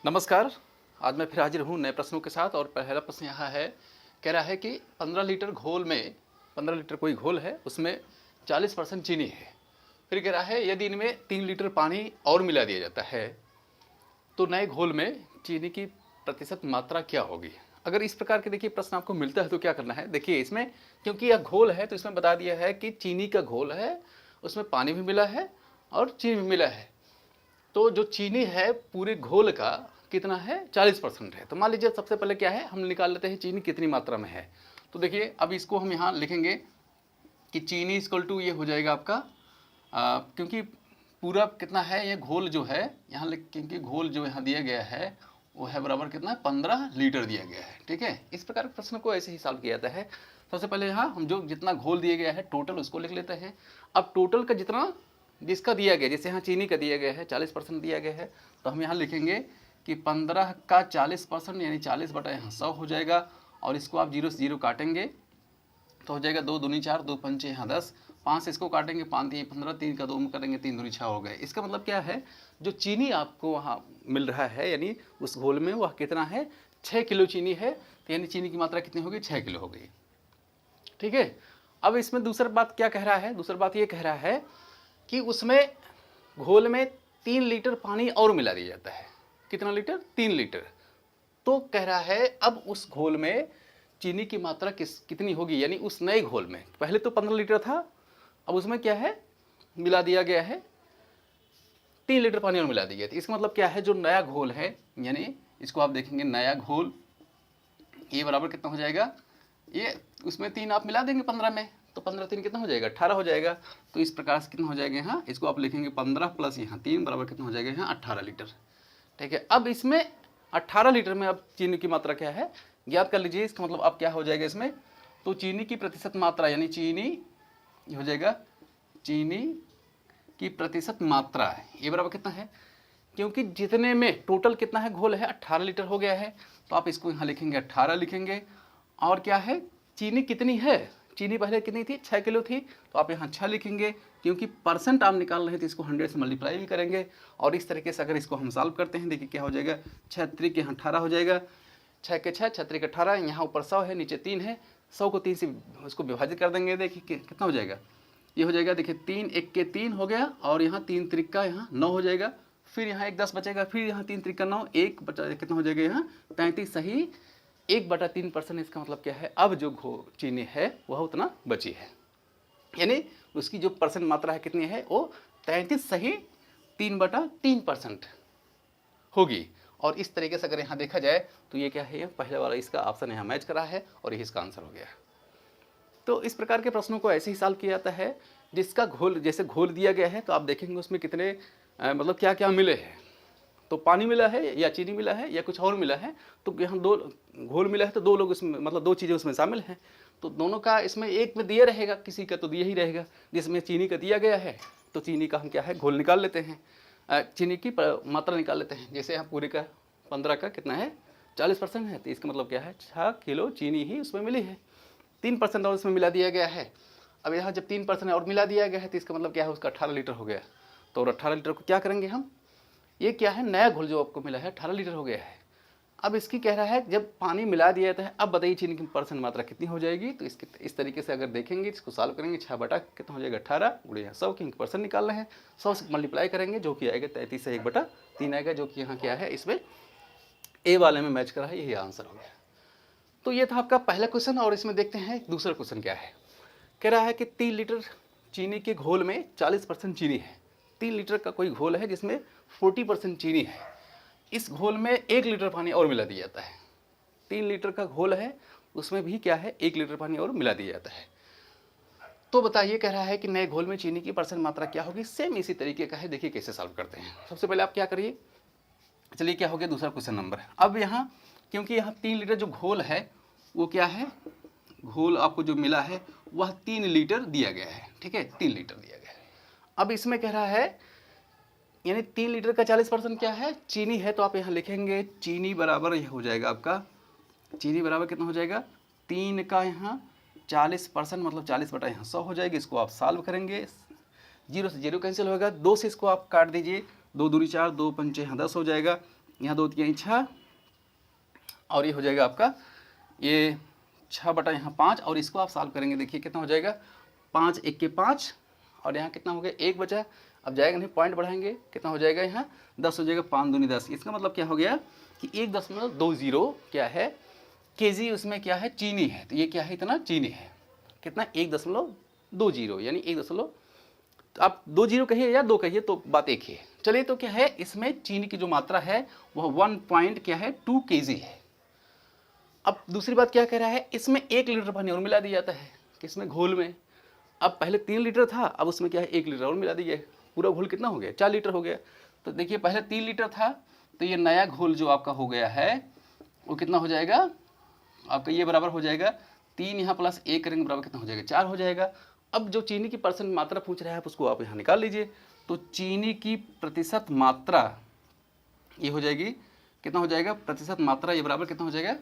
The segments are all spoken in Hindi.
नमस्कार। आज मैं फिर हाजिर हूँ नए प्रश्नों के साथ। और पहला प्रश्न यहाँ है, कह रहा है कि 15 लीटर घोल में 15 लीटर कोई घोल है, उसमें 40% चीनी है। फिर कह रहा है यदि इनमें 3 लीटर पानी और मिला दिया जाता है तो नए घोल में चीनी की प्रतिशत मात्रा क्या होगी। अगर इस प्रकार के देखिए प्रश्न आपको मिलता है तो क्या करना है, देखिए इसमें क्योंकि यह घोल है तो इसमें बता दिया है कि चीनी का घोल है, उसमें पानी भी मिला है और चीनी भी मिला है। तो जो चीनी है पूरे घोल का कितना है, 40% है। तो मान लीजिए सबसे पहले क्या है, हम निकाल लेते हैं चीनी कितनी मात्रा में है। तो देखिए अब इसको हम यहाँ लिखेंगे कि चीनी इक्वल टू ये हो जाएगा आपका क्योंकि पूरा कितना है ये घोल जो है यहाँ, क्योंकि घोल जो यहाँ दिया गया है वो है बराबर कितना है, 15 लीटर दिया गया है। ठीक है, इस प्रकार के प्रश्न को ऐसे ही सॉल्व किया जाता है। सबसे पहले यहाँ हम जो जितना घोल दिया गया है टोटल उसको लिख लेते हैं। अब टोटल का जितना जिसका दिया गया, जैसे यहाँ चीनी का दिया गया है 40% दिया गया है, तो हम यहाँ लिखेंगे कि 15 का 40% यानी 40 बटा यहाँ 100 हो जाएगा। और इसको आप 0 से 0 काटेंगे तो हो जाएगा 2 दूनी 4, 2 पंचे यहाँ 10, 5 से इसको काटेंगे 5 3 15, 3 का 2 में करेंगे 3 दूनी 6 हो गए। इसका मतलब क्या है, जो चीनी आपको वहाँ मिल रहा है यानी उस घोल में वह कितना है, 6 किलो चीनी है। तो यानी चीनी की मात्रा कितनी होगी, 6 किलो हो गई। ठीक है, अब इसमें दूसरी बात क्या कह रहा है, दूसरी बात ये कह रहा है कि उसमें घोल में 3 लीटर पानी और मिला दिया जाता है। कितना लीटर, 3 लीटर। तो कह रहा है अब उस घोल में चीनी की मात्रा कितनी होगी, यानी उस नए घोल में पहले तो 15 लीटर था, अब उसमें क्या है मिला दिया गया है 3 लीटर पानी और मिला दिया गया। इसका मतलब क्या है, जो नया घोल है यानी इसको आप देखेंगे नया घोल ये बराबर कितना हो जाएगा, ये उसमें 3 आप मिला देंगे 15 में, तो 15 3 कितना हो जाएगा, 18 हो जाएगा। तो इस प्रकार से कितना हो जाएगा यहाँ, इसको आप लिखेंगे 15 प्लस यहाँ 3 बराबर कितना हो जाएगा यहाँ 18 लीटर। ठीक है, अब इसमें 18 लीटर में अब चीनी की मात्रा क्या है ज्ञात कर लीजिए। इसका मतलब अब क्या हो जाएगा इसमें, तो चीनी की प्रतिशत मात्रा यानी चीनी हो जाएगा, चीनी की प्रतिशत मात्रा ये बराबर कितना है, क्योंकि जितने में टोटल कितना है घोल है 18 लीटर हो गया है, तो आप इसको यहाँ लिखेंगे 18 लिखेंगे। और क्या है, चीनी कितनी है, चीनी पहले कितनी थी, 6 किलो थी, तो आप यहाँ 6 लिखेंगे। क्योंकि परसेंट आप निकाल रहे हैं तो इसको 100 से मल्टीप्लाई भी करेंगे। और इस तरीके से अगर इसको हम सॉल्व करते हैं, देखिए क्या हो जाएगा, 6 त्रिक यहाँ 18 हो जाएगा, 6 के 6 6 त्रिक 18, यहाँ ऊपर 100 है नीचे 3 है, 100 को 3 से उसको विभाजित कर देंगे। देखिए कितना हो जाएगा, ये हो जाएगा देखिए 3 1 के 3 हो गया, और यहाँ 3 त्रिक का यहाँ 9 हो जाएगा, फिर यहाँ 1 10 बचेगा, फिर यहाँ 3 त्रिक का 9, 1 बचा कितना हो जाएगा यहाँ 35, सही 1/3%। इसका मतलब क्या है, अब जो चीनी है वह उतना बची है, यानी उसकी जो परसेंट मात्रा है कितनी है, वो 33 सही 3/3% होगी। और इस तरीके से अगर यहाँ देखा जाए तो ये क्या है, ये पहले वाला इसका ऑप्शन यहाँ मैच करा है और यही इसका आंसर हो गया। तो इस प्रकार के प्रश्नों को ऐसे ही सॉल्व किया जाता है, जिसका घोल जैसे घोल दिया गया है तो आप देखेंगे उसमें कितने मतलब क्या क्या मिले हैं। तो पानी मिला है या चीनी मिला है या कुछ और मिला है, तो यहाँ 2 घोल मिला है तो 2 लोग इसमें मतलब 2 चीज़ें उसमें शामिल हैं। तो दोनों का इसमें एक में दिया रहेगा, किसी का तो दिया ही रहेगा। जिसमें चीनी का दिया गया है तो चीनी का हम क्या है घोल निकाल लेते हैं, चीनी की मात्रा निकाल लेते हैं। जैसे यहाँ पूरे का 15 का कितना है 40% है, तो इसका मतलब क्या है 6 किलो चीनी ही उसमें मिली है, 3% और उसमें मिला दिया गया है। अब यहाँ जब 3% और मिला दिया गया है तो इसका मतलब क्या है उसका 18 लीटर हो गया। तो और 18 लीटर को क्या करेंगे हम, ये क्या है नया घोल जो आपको मिला है 18 लीटर हो गया है। अब इसकी कह रहा है जब पानी मिला दिया जाता है, अब बताइए चीनी की परसेंट मात्रा कितनी हो जाएगी। तो इस तरीके से अगर देखेंगे इसको सॉल्व करेंगे, 6 बटा कितना हो जाएगा 18 गुणे 100 की परसेंट निकाल रहे हैं, 100 से मल्टीप्लाई करेंगे जो कि आएगा 33 से 1/3 आएगा, जो कि यहाँ क्या है इसमें ए वाले में मैच करा है, यही आंसर हो गया। तो ये था आपका पहला क्वेश्चन। और इसमें देखते हैं दूसरा क्वेश्चन क्या है। कह रहा है कि 3 लीटर चीनी के घोल में 40% चीनी है। 3 लीटर का कोई घोल है जिसमें 40% चीनी है। इस घोल में 1 लीटर पानी और मिला दिया जाता है। 3 लीटर का घोल है उसमें भी क्या है 1 लीटर पानी और मिला दिया जाता है। तो बताइए, कह रहा है कि नए घोल में चीनी की परसेंट मात्रा क्या होगी। सेम इसी तरीके का है, देखिए कैसे सॉल्व करते हैं। सबसे पहले आप क्या करिए, चलिए क्या हो गया दूसरा क्वेश्चन नंबर है। अब यहाँ क्योंकि यहाँ 3 लीटर जो घोल है वो क्या है, घोल आपको जो मिला है वह 3 लीटर दिया गया है। ठीक है, 3 लीटर दिया गया है। अब इसमें कह रहा है यानी 3 लीटर का 40% क्या है चीनी है, तो आप यहाँ लिखेंगे चीनी बराबर यह हो जाएगा आपका, चीनी बराबर कितना हो जाएगा 3 का यहाँ 40% मतलब 40 बटा यहाँ 100 हो जाएगी। इसको आप सॉल्व करेंगे, 0 से 0 कैंसिल होगा, 2 से इसको आप काट दीजिए, 2 दूनी 4, 2 पंचे यहाँ 10 हो जाएगा, यहाँ 2 3 6 और ये हो जाएगा आपका ये 6 बटा यहाँ 5 और इसको आप सॉल्व करेंगे, देखिए कितना हो जाएगा 5 1 के 5 और यहाँ कितना हो गया 1 बचा। अब जाएगा नहीं, पॉइंट बढ़ाएंगे, कितना हो जाएगा यहाँ 10 हो जाएगा, 5 दूनी 10। इसका मतलब क्या हो गया कि 1.20 क्या है केजी, उसमें क्या है चीनी है, तो ये क्या है इतना चीनी है, कितना 1.20 यानी 1 दशमलव, तो आप 20 कहिए या 2 कहिए तो बात एक ही है। चलिए तो क्या है इसमें चीनी की जो मात्रा है वह 1 पॉइंट क्या है 2 केजी है। अब दूसरी बात क्या कह रहा है, इसमें 1 लीटर पानी और मिला दिया जाता है किसमें घोल में। अब पहले 3 लीटर था, अब उसमें क्या है 1 लीटर और मिला दिया, पूरा घोल कितना हो गया 4 लीटर हो गया। तो देखिए पहले 3 लीटर था, तो ये नया घोल जो आपका हो गया है वो कितना हो जाएगा आपका, ये बराबर हो जाएगा 3 यहाँ प्लस 1 करेंगे बराबर कितना हो जाएगा 4 हो जाएगा। अब जो चीनी की परसेंट मात्रा पूछ रहा है आप उसको आप यहाँ निकाल लीजिए, तो चीनी की प्रतिशत मात्रा ये हो जाएगी कितना हो जाएगा प्रतिशत मात्रा, ये बराबर कितना हो जाएगा।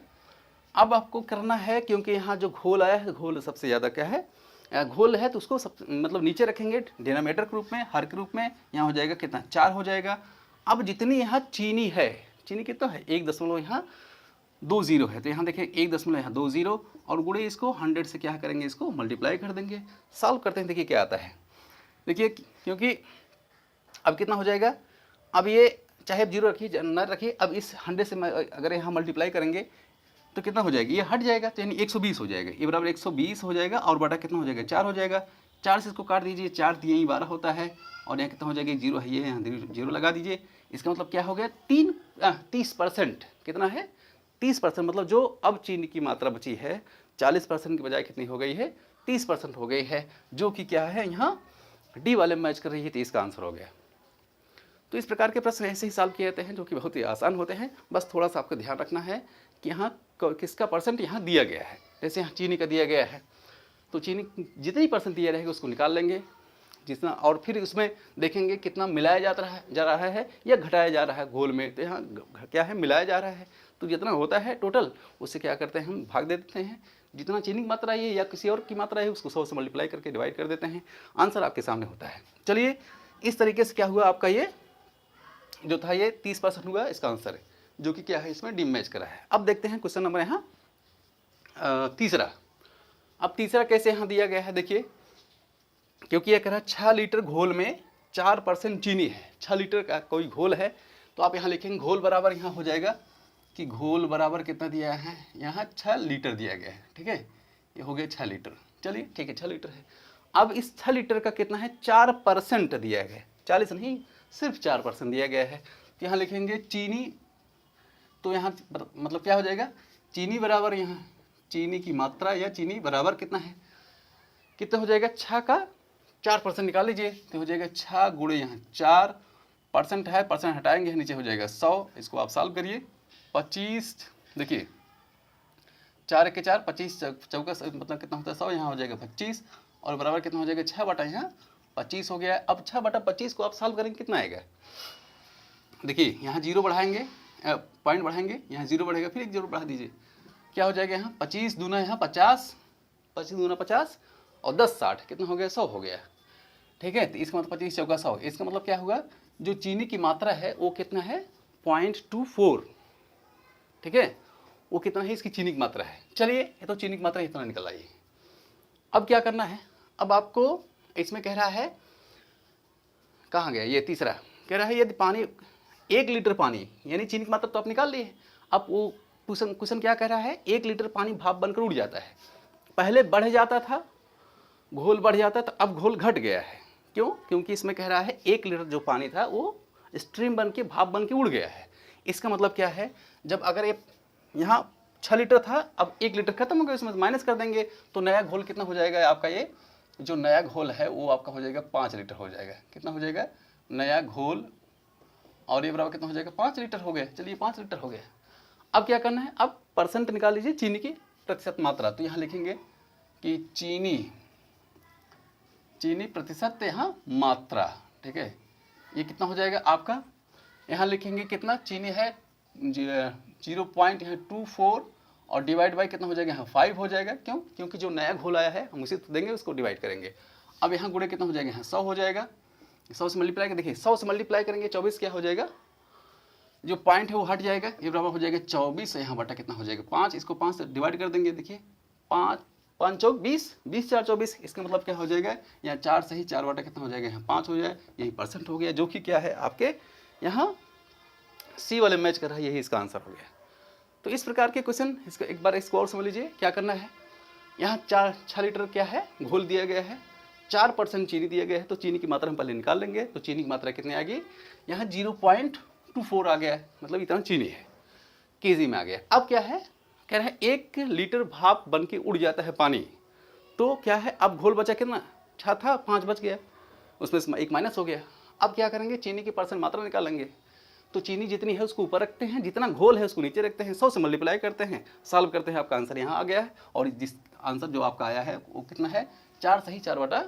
अब आपको करना है क्योंकि यहाँ जो घोल आया है, घोल सबसे ज़्यादा क्या है घोल है, तो उसको सब मतलब नीचे रखेंगे डिनोमिनेटर के रूप में, हर के रूप में, यहाँ हो जाएगा कितना 4 हो जाएगा। अब जितनी यहाँ चीनी है, चीनी कितना है 1.20 है, तो यहाँ देखिए 1.20 और गुणे इसको 100 से क्या करेंगे इसको मल्टीप्लाई कर देंगे। सॉल्व करते हैं, देखिए क्या आता है, देखिए क्योंकि अब कितना हो जाएगा, अब ये चाहे 0 रखिए न रखिए, अब इस 100 से अगर यहाँ मल्टीप्लाई करेंगे तो कितना हो जाएगा, ये हट जाएगा तो यानी 120 हो जाएगा, ये बराबर 120 हो जाएगा और बटा कितना हो जाएगा 4 हो जाएगा। 4 से इसको काट दीजिए, 4 दिए ही 12 होता है और यहाँ कितना हो जाएगा 0 है, ये यहाँ 0 लगा दीजिए। इसका मतलब क्या हो गया 30%, कितना है 30%, मतलब जो अब चीनी की मात्रा बची है 40% की बजाय कितनी हो गई है 30% हो गई है, जो कि क्या है यहाँ डी वाले मैच कर रही है, तो इसका आंसर हो गया। तो इस प्रकार के प्रश्न ऐसे ही सॉल्व किए जाते हैं जो कि बहुत ही आसान होते हैं। बस थोड़ा सा आपको ध्यान रखना है कि यहाँ किसका परसेंट यहाँ दिया गया है। जैसे यहाँ चीनी का दिया गया है तो चीनी जितनी परसेंट दिया रहेगा उसको निकाल लेंगे जितना, और फिर उसमें देखेंगे कितना मिलाया जा रहा है या घटाया जा रहा है घोल में, तो यहाँ क्या है मिलाया जा रहा है, तो जितना होता है टोटल उससे क्या करते हैं हम भाग दे देते हैं, जितना चीनी की मात्रा है या किसी और की मात्रा है उसको 100 से मल्टीप्लाई करके डिवाइड कर देते हैं, आंसर आपके सामने होता है। चलिए इस तरीके से क्या हुआ आपका ये जो था ये 30% हुआ इसका आंसर है, जो कि क्या है इसमें डी मैच करा है। अब देखते हैं क्वेश्चन नंबर यहाँ तीसरा। अब तीसरा कैसे यहाँ दिया गया है, देखिए क्योंकि यह कह रहा है 6 लीटर घोल में 4% चीनी है, 6 लीटर का कोई घोल है, तो आप यहाँ लिखेंगे घोल बराबर यहाँ हो जाएगा कि घोल बराबर कितना दिया है यहाँ 6 लीटर दिया गया है, ठीक है, ये हो गया 6 लीटर। चलिए ठीक है 6 लीटर है। अब इस 6 लीटर का कितना है 4% दिया गया है, 40 नहीं सिर्फ 4% दिया गया है, तो यहाँ लिखेंगे चीनी, तो यहाँ मतलब क्या हो जाएगा चीनी बराबर यहाँ चीनी की मात्रा या चीनी बराबर कितना है, कितना हो जाएगा 6 का 4% निकाल लीजिए, तो हो जाएगा 6 गुणे यहाँ 4% है, परसेंट हटाएंगे नीचे हो जाएगा 100, इसको आप सॉल्व करिए 25, देखिए 4 के 4 25 चौका मतलब कितना होता है 100, यहाँ हो जाएगा 25 और बराबर कितना हो जाएगा 6 बटा यहाँ 25 हो गया। अब 6 बटा 25 को आप सॉल्व करेंगे कितना आएगा, देखिए यहाँ 0 बढ़ाएंगे पॉइंट बढ़ाएंगे, यहाँ 0 बढ़ेगा फिर एक 0 बढ़ा दीजिए, क्या हो जाएगा यहाँ 25 दूना यहाँ 50, 25 दूना 50 और 10 60 कितना हो गया 100 हो गया, ठीक है। तो इसका मतलब 25 चौका 100, इसका मतलब क्या होगा जो चीनी की मात्रा है वो कितना है 0.24, ठीक है, वो कितना है इसकी चीनी की मात्रा है। चलिए ये तो चीनी की मात्रा इतना निकल आई। अब क्या करना है, अब आपको इसमें कह रहा है कहाँ गया ये तीसरा, कह रहा है यदि पानी 1 लीटर पानी यानी चीनी की मात्रा तो आप निकाल लिए, अब वो क्वेश्चन क्या कह रहा है 1 लीटर पानी भाप बनकर उड़ जाता है, पहले बढ़ जाता था घोल बढ़ जाता था, अब घोल घट गया है, क्यों, क्योंकि इसमें कह रहा है 1 लीटर जो पानी था वो स्ट्रीम बन के भाप बन के उड़ गया है। इसका मतलब क्या है जब अगर ये यहाँ 6 लीटर था अब 1 लीटर खत्म हो गया, उसमें माइनस कर देंगे तो नया घोल कितना हो जाएगा आपका, ये जो नया घोल है वो आपका हो जाएगा 5 लीटर हो जाएगा, कितना हो जाएगा नया घोल और ये बराबर कितना हो जाएगा 5 लीटर हो गया। चलिए 5 लीटर हो गया। अब क्या करना है, अब परसेंट निकाल लीजिए चीनी की प्रतिशत मात्रा, तो यहाँ लिखेंगे कि चीनी प्रतिशत यहाँ मात्रा, ठीक है, ये कितना हो जाएगा आपका, यहाँ लिखेंगे कितना चीनी है 0.24 और डिवाइड बाई कितना हो जाएगा यहाँ 5 हो जाएगा, क्यों, क्योंकि जो नया घोल आया है हम उसे तो देंगे उसको डिवाइड करेंगे। अब यहाँ गुणे कितना हो जाएगा यहाँ 100 हो जाएगा, 100 से मल्टीप्लाई कर देखिए 100 से मल्टीप्लाई करेंगे 24 क्या हो जाएगा जो पॉइंट है वो हट जाएगा, ये बराबर हो जाएगा 24, यहाँ बटा कितना हो जाएगा 5, इसको 5 से डिवाइड कर देंगे। देखिए 5 5 चौक 20, 20 4 24, इसका मतलब क्या हो जाएगा, यहाँ 4 से ही 4 बटा कितना हो जाएगा, यहाँ 5 हो जाए, यही परसेंट हो गया, जो कि क्या है आपके यहाँ सी वाले मैच कर रहा है, यही इसका आंसर हो गया। तो इस प्रकार के क्वेश्चन, इसको एक बार इसको और समझ लीजिए। क्या करना है, यहाँ 6 लीटर क्या है घोल दिया गया है, 4% चीनी दिया गया है, तो चीनी की मात्रा हम पहले निकाल लेंगे। तो चीनी की मात्रा कितनी आ गई, यहाँ 0.24 आ गया है, मतलब इतना चीनी है, केजी में आ गया। अब क्या है, कह रहे हैं 1 लीटर भाप बन के उड़ जाता है पानी, तो क्या है अब घोल बचा कितना, 6 था, 5 बच गया, उसमें से 1 माइनस हो गया। अब क्या करेंगे, चीनी की परसेंट मात्रा निकालेंगे। तो चीनी जितनी है उसको ऊपर रखते हैं, जितना घोल है उसको नीचे रखते हैं, 100 से मल्टीप्लाई करते हैं, सॉल्व करते हैं, आपका आंसर यहाँ आ गया है। और जिस आंसर जो आपका आया है वो कितना है, 4 सही 4 बटा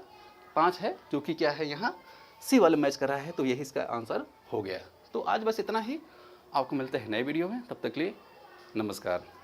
5 है, जो कि क्या है यहाँ सी वाले मैच कर रहा है, तो यही इसका आंसर हो गया। तो आज बस इतना ही, आपको मिलते हैं नए वीडियो में, तब तक के लिए नमस्कार।